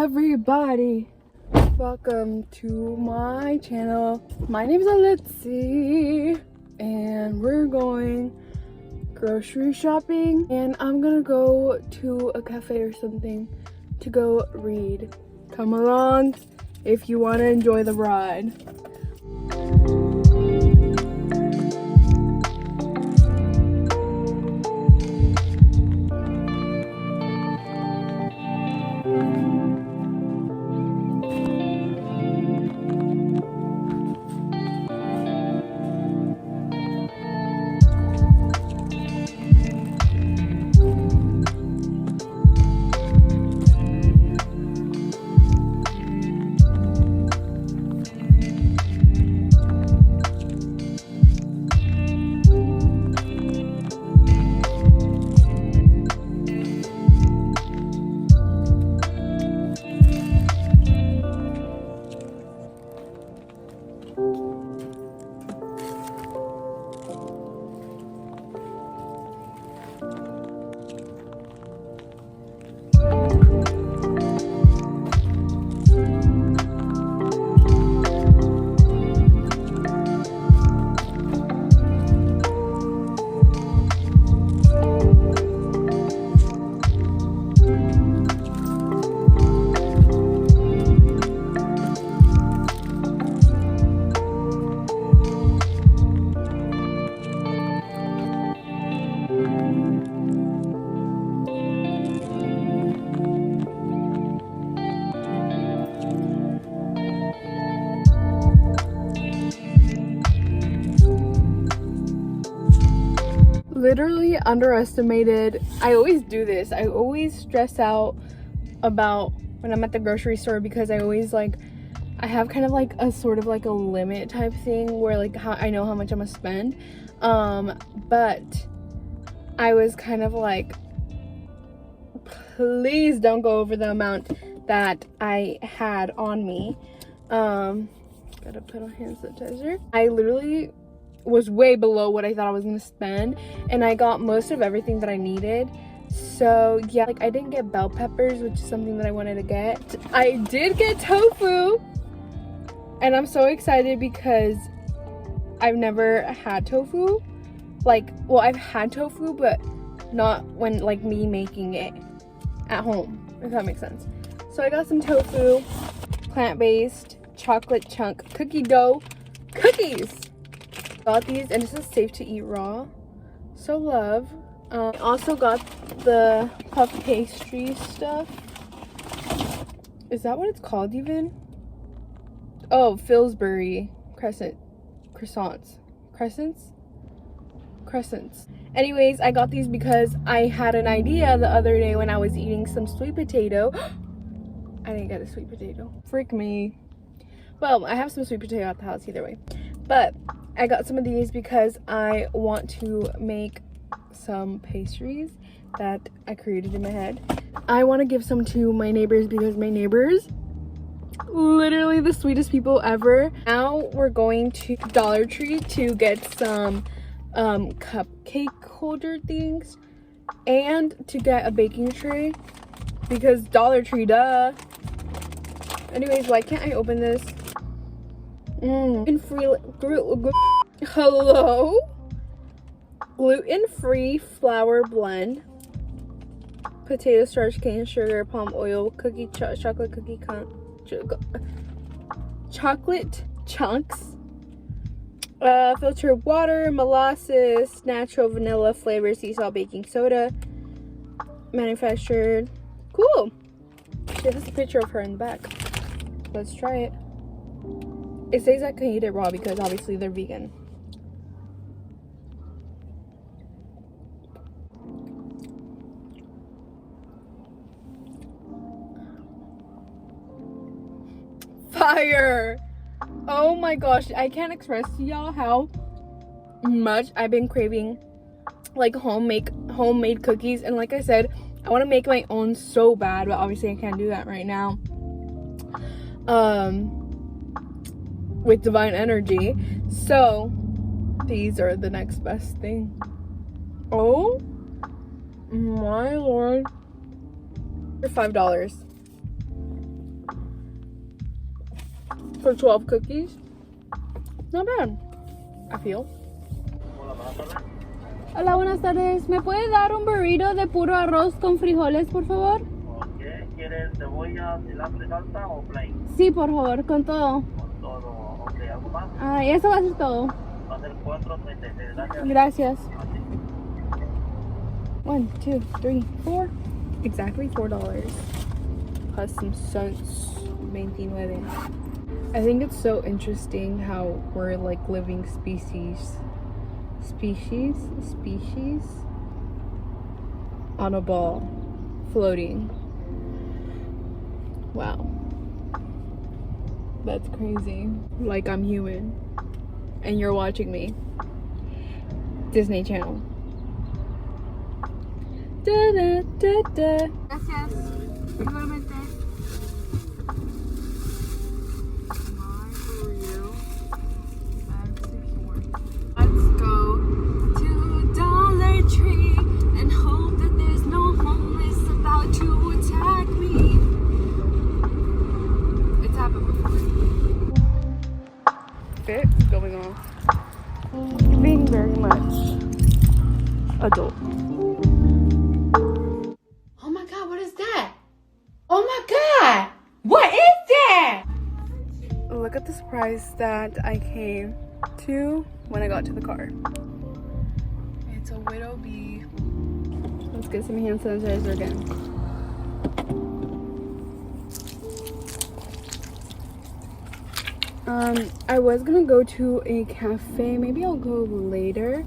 everybody, welcome to my channel. My name is Alitzy and we're going grocery shopping, and I'm gonna go to a cafe or something to go read. Come along if you want to enjoy the ride. Literally underestimated. I always do this. I always stress out about when I'm at the grocery store because I always I have kind of like a sort of like a limit type thing where I know how much I'm gonna spend. But I was kind of like, please don't go over the amount that I had on me. Gotta put on hand sanitizer. I literally was way below what I thought I was gonna spend, and I got most of everything that I needed. So yeah, I didn't get bell peppers, which is something that I wanted to get. I did get tofu, and I'm so excited because I've never had tofu. Well, I've had tofu, but not when me making it at home, if that makes sense. So I got some tofu, plant-based, chocolate chunk cookie dough cookies. Got these, and this is safe to eat raw, so love. I also got the puff pastry stuff. Is that what it's called even? Oh, Pillsbury croissants. Anyways, I got these because I had an idea the other day when I was eating some sweet potato. I didn't get a sweet potato. Freak me. Well, I have some sweet potato at the house either way. But I got some of these because I want to make some pastries that I created in my head. I want to give some to my neighbors because my neighbors, literally the sweetest people ever. Now we're going to Dollar Tree to get some cupcake holder things and to get a baking tray because Dollar Tree, duh. Anyways, why can't I open this? Hello? Gluten-free flour blend, potato starch, cane sugar, palm oil, chocolate cookie chocolate chunks, filtered water, molasses, natural vanilla flavor, sea salt, baking soda, manufactured. Cool. She has a picture of her in the back. Let's try it. It says I can eat it raw because obviously they're vegan. Fire! Oh my gosh, I can't express to y'all how much I've been craving homemade cookies, and like I said, I want to make my own so bad, but obviously I can't do that right now. With divine energy. So these are the next best thing. Oh my lord. For $5. for 12 cookies. Not bad, I feel. Hola, buenas tardes. ¿Me puede dar un burrito de puro arroz con frijoles, por favor? ¿Quieres cebolla, cilantro y salsa o plain? Sí, por favor, con todo. Con todo. Ok, ¿algo más? Y eso va a ser todo. Va a ser 4.36. Gracias. Gracias. 1, 2, 3, 4. Exactly $4. Plus some cents. 29. I think it's so interesting how we're like living species on a ball floating. Wow, that's crazy. Like I'm human and you're watching me. Disney Channel. Da, da, da, da. Gracias. Igualmente. Let's go to Dollar Tree and hope that there's no homeless about to attack me. It's happened before. Fit going off. Being very much adult. Oh my God, what is that? Oh my God, what is that? Look at the surprise that I came to when I got to the car. It's a widow bee. Let's get some hand sanitizer again. I was gonna go to a cafe. Maybe I'll go later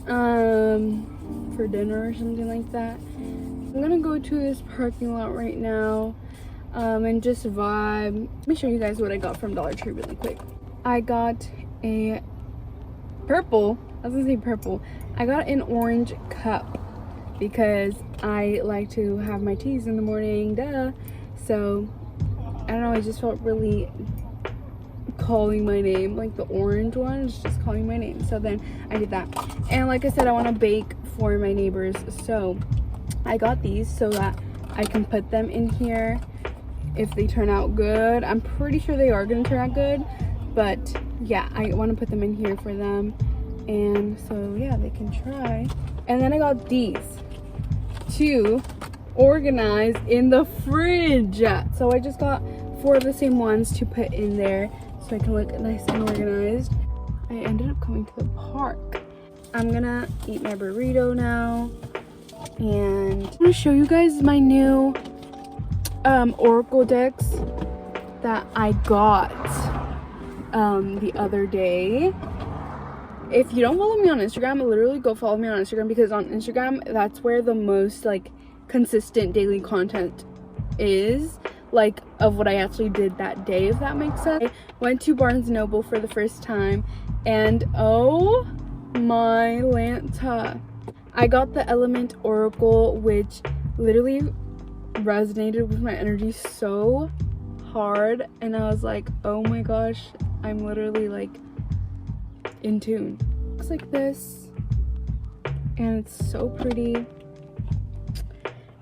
for dinner or something like that. I'm gonna go to this parking lot right now and just vibe. Let me show you guys what I got from Dollar Tree really quick. I got a purple, I was gonna say purple, I got an orange cup because I like to have my teas in the morning, duh. So I don't know, I just felt really calling my name, like the orange one is just calling my name. So then I did that, and like I said, I want to bake for my neighbors, so I got these so that I can put them in here if they turn out good. I'm pretty sure they are gonna turn out good, but yeah, I want to put them in here for them, and so yeah, they can try. And then I got these to organize in the fridge, so I just got 4 of the same ones to put in there so I can look nice and organized. I ended up coming to the park. I'm gonna eat my burrito now, and I'm gonna show you guys my new oracle decks that I got the other day. If you don't follow me on Instagram, literally go follow me on Instagram, because on Instagram that's where the most like consistent daily content is, like of what I actually did that day, if that makes sense. I went to Barnes & Noble for the first time, and oh my Lanta, I got the Element Oracle, which literally resonated with my energy so hard, and I was like, oh my gosh, I'm literally like in tune. Looks like this, and it's so pretty,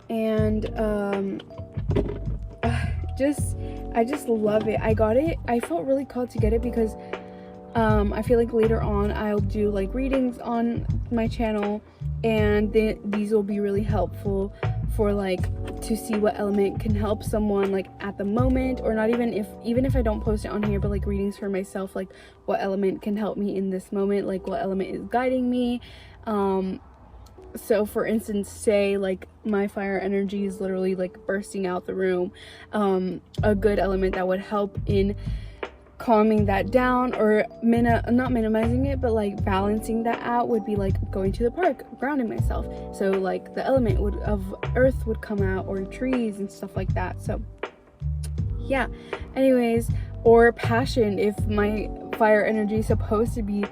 and I just love it. I got it, I felt really called to get it because I feel like later on I'll do like readings on my channel, and these will be really helpful for like to see what element can help someone like at the moment, or not even if I don't post it on here, but like readings for myself, like what element can help me in this moment, like what element is guiding me. So for instance, say like my fire energy is literally like bursting out the room, a good element that would help in calming that down, or not minimizing it, but like balancing that out, would be like going to the park, grounding myself. So like the element of earth would come out, or trees and stuff like that. So yeah, anyways, or passion, if my fire energy is supposed to be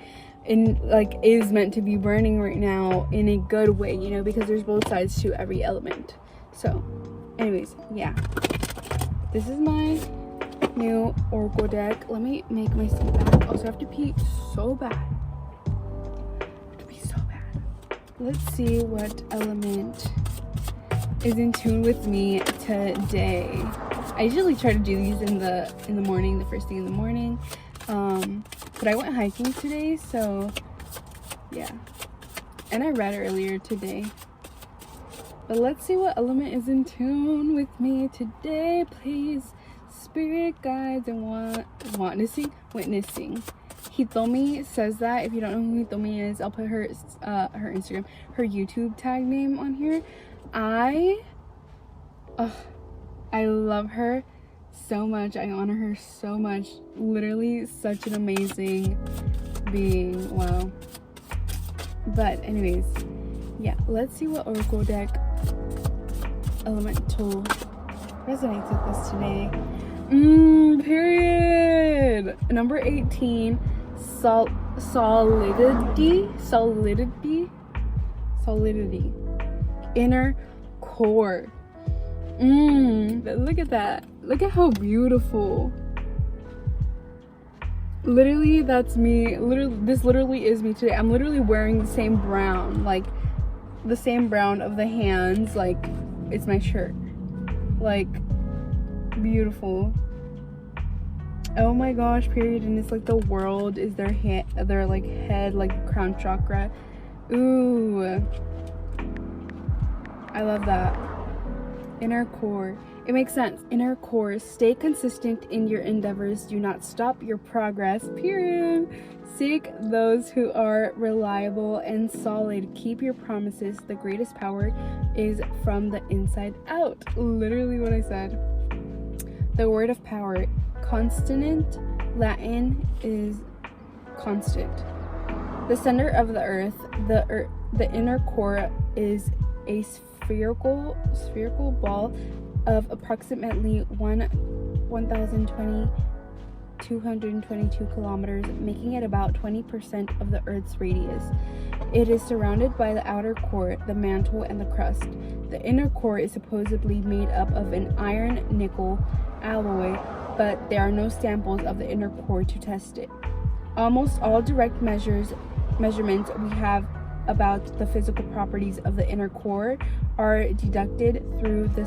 is meant to be burning right now in a good way, you know, because there's both sides to every element. So anyways, yeah, this is my new oracle deck. Let me make my seat back. Also, I have to pee so bad. Let's see what element is in tune with me today. I usually try to do these in the morning, the first thing in the morning. But I went hiking today, so yeah. And I read earlier today. But let's see what element is in tune with me today, please. Spirit guides and witnessing. Hitomi says that. If you don't know who Hitomi is, I'll put her Instagram, her YouTube tag name on here. I love her so much. I honor her so much. Literally such an amazing being. Wow. But anyways, yeah, let's see what Oracle deck Elemental resonates with us today. Period. Number 18, solidity. Inner core. Look at that. Look at how beautiful. Literally, that's me. This literally is me today. I'm literally wearing the same brown, like the same brown of the hands, like it's my shirt. Like, beautiful. Oh my gosh, period. And it's like the world is their head, like the crown chakra. Ooh, I love that. Inner core. It makes sense. Inner core. Stay consistent in your endeavors. Do not stop your progress. Period. Seek those who are reliable and solid. Keep your promises. The greatest power is from the inside out. Literally what I said. The word of power. Consonant. Latin is constant. The center of the earth. The inner core is a spherical ball of approximately 1,222 kilometers, making it about 20% of the Earth's radius. It is surrounded by the outer core, the mantle, and the crust. The inner core is supposedly made up of an iron-nickel alloy, but there are no samples of the inner core to test it. Almost all direct measurements we have about the physical properties of the inner core are deducted through the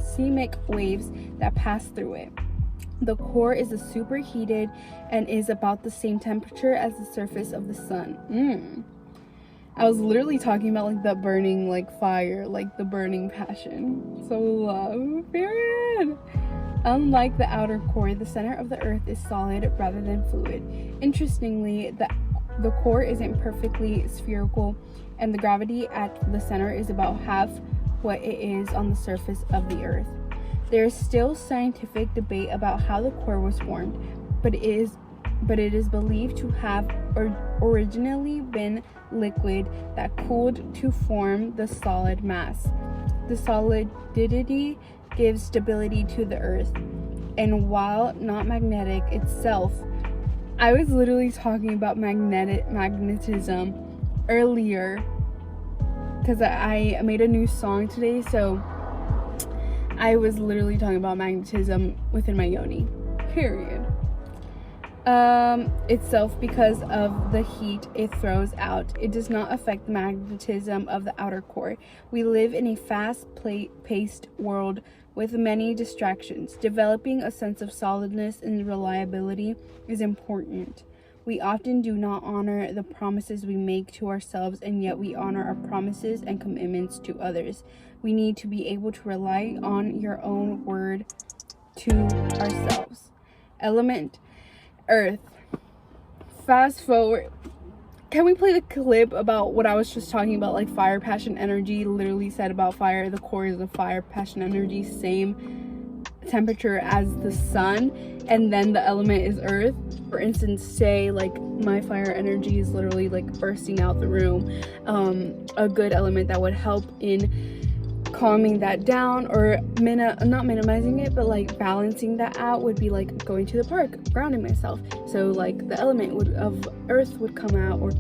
seismic waves that pass through it. The core is superheated and is about the same temperature as the surface of the sun. I was literally talking about like the burning like fire, like the burning passion. So love, period. Unlike the outer core, the center of the earth is solid rather than fluid. Interestingly, the core isn't perfectly spherical, and the gravity at the center is about half what it is on the surface of the earth. There is still scientific debate about how the core was formed, but it is believed to have originally been liquid that cooled to form the solid mass. The solidity gives stability to the earth, and while not magnetic itself, I was literally talking about magnetism earlier because I made a new song today, so I was literally talking about magnetism within my yoni, period. Itself, because of the heat it throws out, it does not affect the magnetism of the outer core. We live in a fast-paced world with many distractions. Developing a sense of solidness and reliability is important. We often do not honor the promises we make to ourselves, and yet we honor our promises and commitments to others. We need to be able to rely on your own word to ourselves. Element Earth. Fast forward. Can we play the clip about what I was just talking about, like fire, passion, energy? Literally said about fire, the core is of fire, passion, energy, same temperature as the sun, and then the element is earth. For instance, say like my fire energy is literally like bursting out the room. A good element that would help in calming that down, or not minimizing it, but like balancing that out, would be like going to the park, grounding myself. So like the element of earth would come out. Or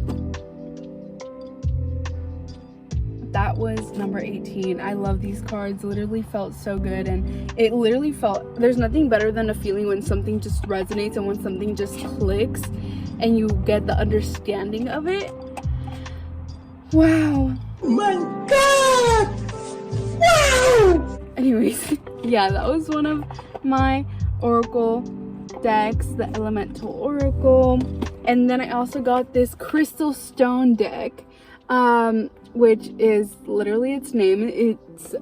that was number 18. I love these cards. Literally felt so good, and it literally felt, there's nothing better than a feeling when something just resonates and when something just clicks and you get the understanding of it. Wow. My God! Wow! anyways, yeah, that was one of my oracle decks, the elemental oracle. And then I also got this crystal stone deck, which is literally its name. It's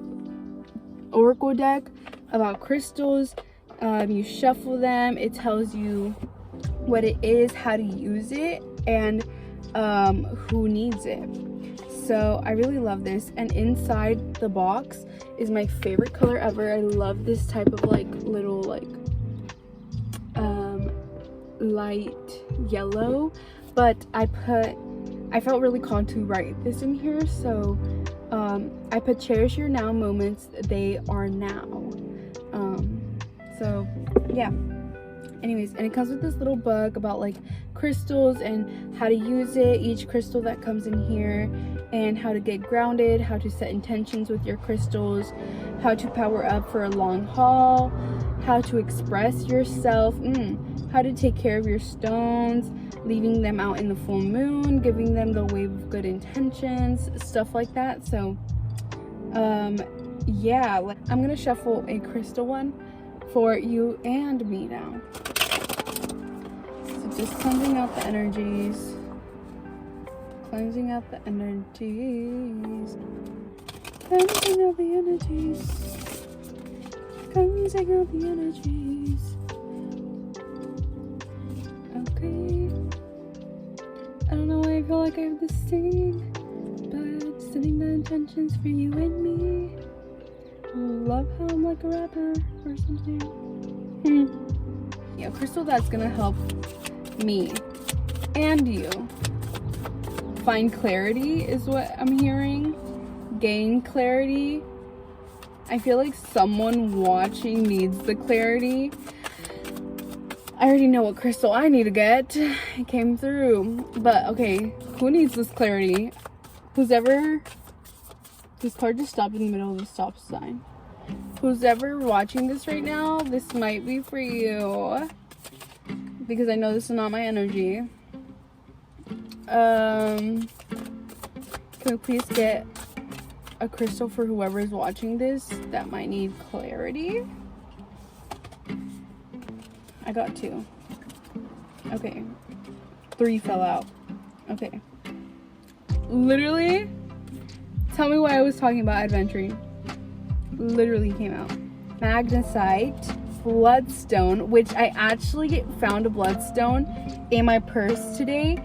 oracle deck about crystals. You shuffle them, it tells you what it is, how to use it, and who needs it. So I really love this. And inside the box is my favorite color ever. I love this type of like little like light yellow, but I felt really called to write this in here, so I put cherish your now moments, they are now. So yeah, anyways, and it comes with this little book about like crystals and how to use it, each crystal that comes in here, and how to get grounded, how to set intentions with your crystals, how to power up for a long haul, how to express yourself, how to take care of your stones, leaving them out in the full moon, giving them the wave of good intentions, stuff like that. So yeah, I'm gonna shuffle a crystal one for you and me now. So just cleansing out the energies. Cleansing out the energies. Cleansing out the energies. Cleansing out the energies. Okay. I don't know why I feel like I have to sing, but setting the intentions for you and me. Love how I'm like a rapper or something. Yeah, crystal that's gonna help me and you find clarity is what I'm hearing. Gain clarity. I feel like someone watching needs the clarity. I already know what crystal I need to get. It came through. But okay, who needs this clarity? This car just stopped in the middle of the stop sign. Who's ever watching this right now, this might be for you. Because I know this is not my energy. Can we please get a crystal for whoever is watching this that might need clarity? I got 2. Okay. 3 fell out. Okay. Literally, tell me why I was talking about adventuring. Literally came out. Magnesite, bloodstone, which I actually found a bloodstone in my purse today,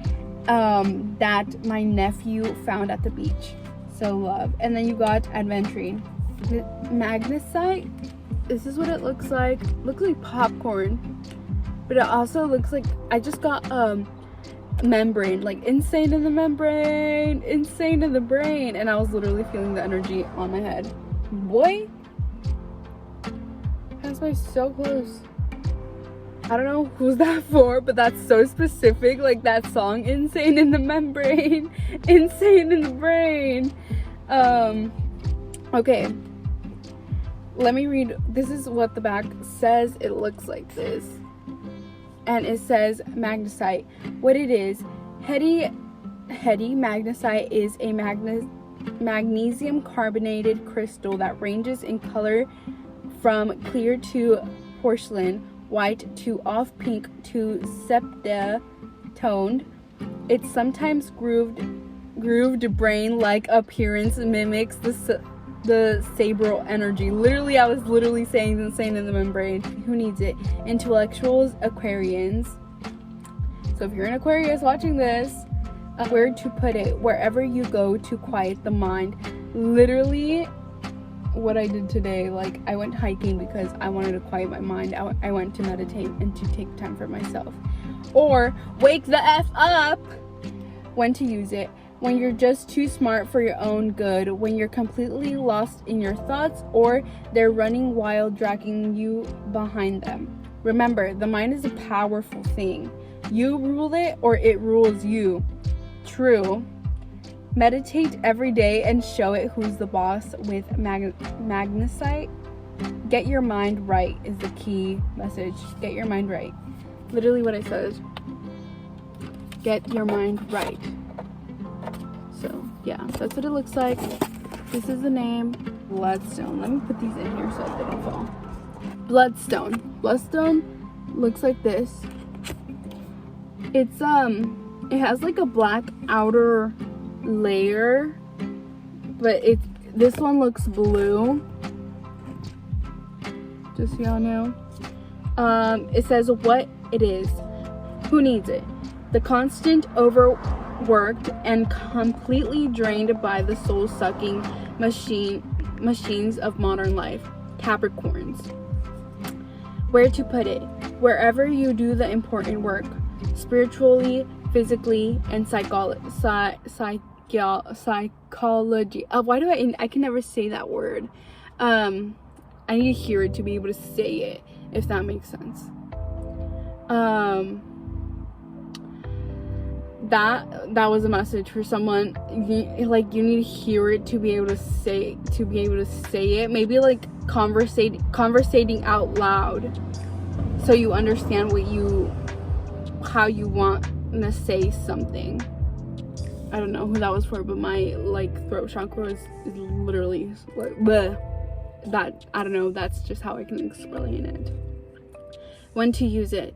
that my nephew found at the beach. So love. And then you got adventuring. Magnesite, this is what it looks like. Looks like popcorn. But it also looks like I just got membrane, like insane in the membrane, insane in the brain, and I was literally feeling the energy on my head. Boy, that's my so close. I don't know who's that for, but that's so specific. Like that song, insane in the membrane, insane in the brain. Okay, let me read. This is what the back says. It looks like this. And it says magnesite. What it is, heady magnesite is a magnesium carbonated crystal that ranges in color from clear to porcelain, white to off pink to sepia toned. Its sometimes grooved brain-like appearance mimics the cerebral energy. Literally, I was literally saying insane in the membrane. Who needs it? Intellectuals, Aquarians. So if you're an Aquarius watching this, where to put it? Wherever you go to quiet the mind. Literally, what I did today, like I went hiking because I wanted to quiet my mind. I went to meditate and to take time for myself. Or wake the F up. When to use it? When you're just too smart for your own good, when you're completely lost in your thoughts, or they're running wild, dragging you behind them. Remember, the mind is a powerful thing. You rule it or it rules you. True. Meditate every day and show it who's the boss with magnesite. Get your mind right is the key message. Get your mind right. Literally what I said. Get your mind right. So yeah, that's what it looks like. This is the name. Bloodstone. Let me put these in here so they don't fall. Bloodstone. Bloodstone looks like this. It's it has like a black outer layer, but this one looks blue. Just so y'all know. It says what it is. Who needs it? The constant overworked and completely drained by the soul-sucking machines of modern life. Capricorns. Where to put it? Wherever you do the important work, spiritually, physically, and psychology. Why do I can never say that word. I need to hear it to be able to say it, if that makes sense. That was a message for someone. You need to hear it to be able to say it. Maybe like conversating out loud, so you understand how you want to say something. I don't know who that was for, but my throat chakra is literally like bleh. That, I don't know, that's just how I can explain it. When to use it.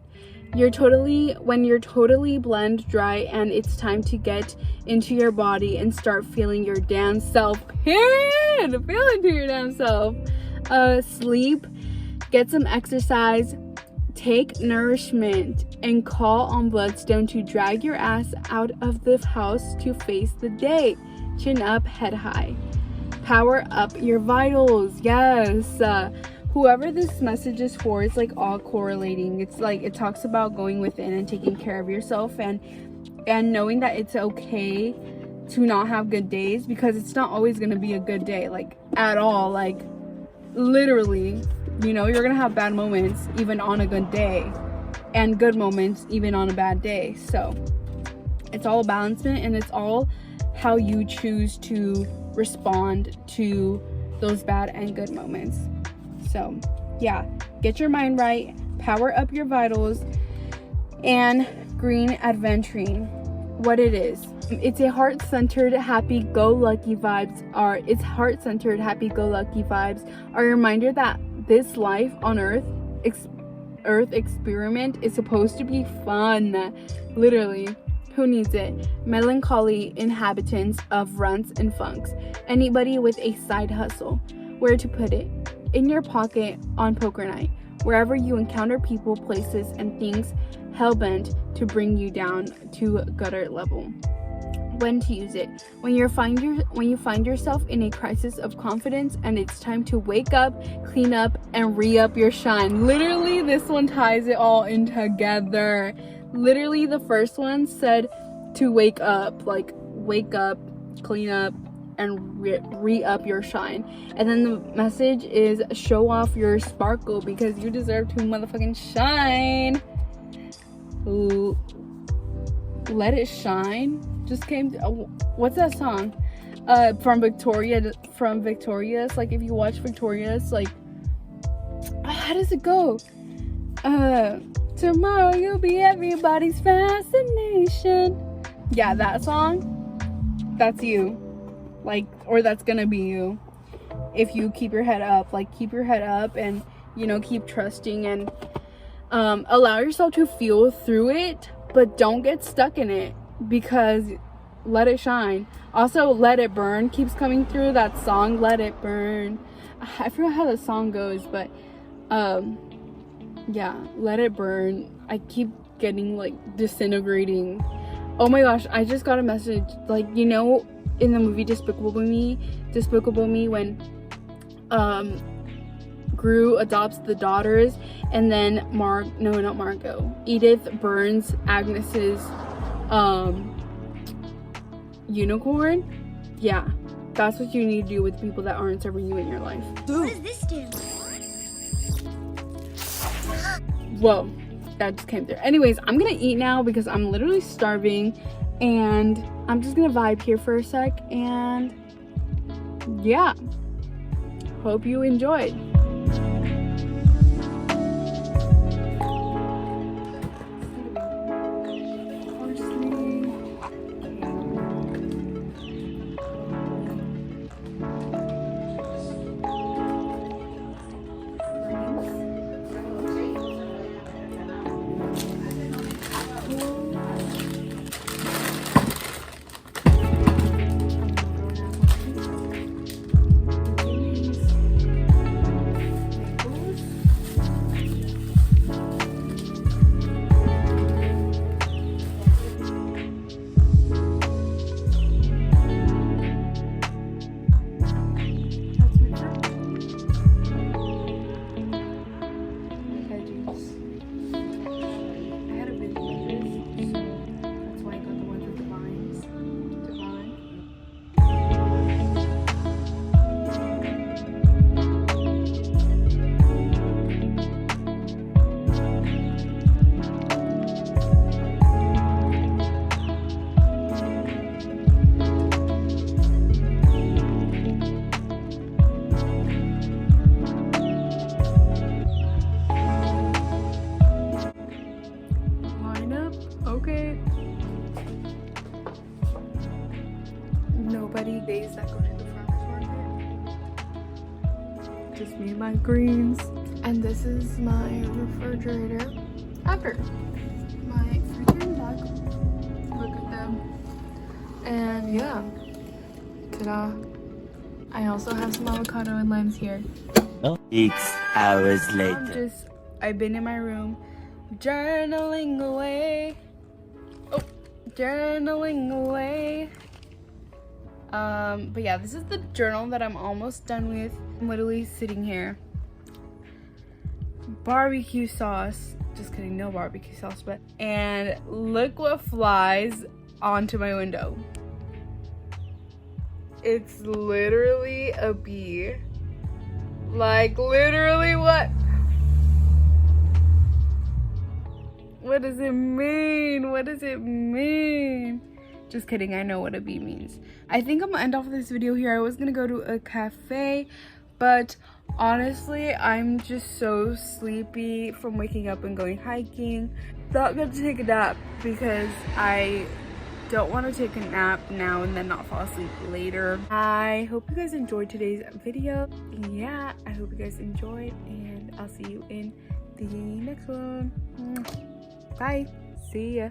When you're totally blend dry and it's time to get into your body and start feeling your damn self. Period! Feel into your damn self. Sleep, get some exercise, take nourishment, and call on Bloodstone to drag your ass out of the house to face the day. Chin up, head high. Power up your vitals. Yes. Whoever this message is for, it's like all correlating. It's like it talks about going within and taking care of yourself and knowing that it's okay to not have good days, because it's not always going to be a good day, like at all. Like literally, you're going to have bad moments even on a good day, and good moments even on a bad day. So it's all a balancement, and it's all how you choose to respond to those bad and good moments. So yeah, get your mind right, power up your vitals, and green adventuring. What it is, it's a heart-centered happy-go-lucky vibes are a reminder that this life on earth experiment is supposed to be fun. Literally. Who needs it? Melancholy inhabitants of runts and funks. Anybody with a side hustle. Where to put it? In your pocket on poker night. Wherever you encounter people, places, and things hell-bent to bring you down to gutter level. When to use it? When you find yourself in a crisis of confidence and it's time to wake up, clean up, and re-up your shine. Literally, this one ties it all in together. Literally, the first one said to wake up, clean up, and re-up your shine. And then the message is show off your sparkle, because you deserve to motherfucking shine. Let It Shine just came to, what's that song? From Victorious. Like, if you watch Victorious, like, how does it go? Tomorrow you'll be everybody's fascination. Yeah, that song. That's you. Or that's gonna be you. If you keep your head up. Keep your head up and, keep trusting and allow yourself to feel through it, but don't get stuck in it, because let it shine. Also, Let It Burn keeps coming through. That song, Let It Burn. I forgot how the song goes, but yeah, Let It Burn. I keep getting disintegrating. Oh my gosh, I just got a message, in the movie Despicable Me, when Gru adopts the daughters, and then Edith burns Agnes's unicorn. Yeah, that's what you need to do with people that aren't serving you in your life. What does this do? Whoa, that just came through. Anyways, I'm gonna eat now because I'm literally starving, and I'm just gonna vibe here for a sec, and yeah, hope you enjoyed. daddy days that go to the farmer's market. Just me and my greens. And this is my refrigerator after. My freaking bag. Look at them. And yeah. Ta-da. I also have some avocado and limes here. 6 hours later. I've been in my room journaling away. Oh, journaling away. But yeah, this is the journal that I'm almost done with. I'm literally sitting here. Barbecue sauce. Just kidding, no barbecue sauce, but. And look what flies onto my window. It's literally a bee. Like, literally what? What does it mean? What does it mean? Just kidding, I know what a bee means. I think I'm gonna end off this video here. I was gonna go to a cafe, but honestly, I'm just so sleepy from waking up and going hiking. Not gonna take a nap because I don't want to take a nap now and then not fall asleep later. I hope you guys enjoyed today's video. Yeah, I hope you guys enjoyed, and I'll see you in the next one. Bye. See ya.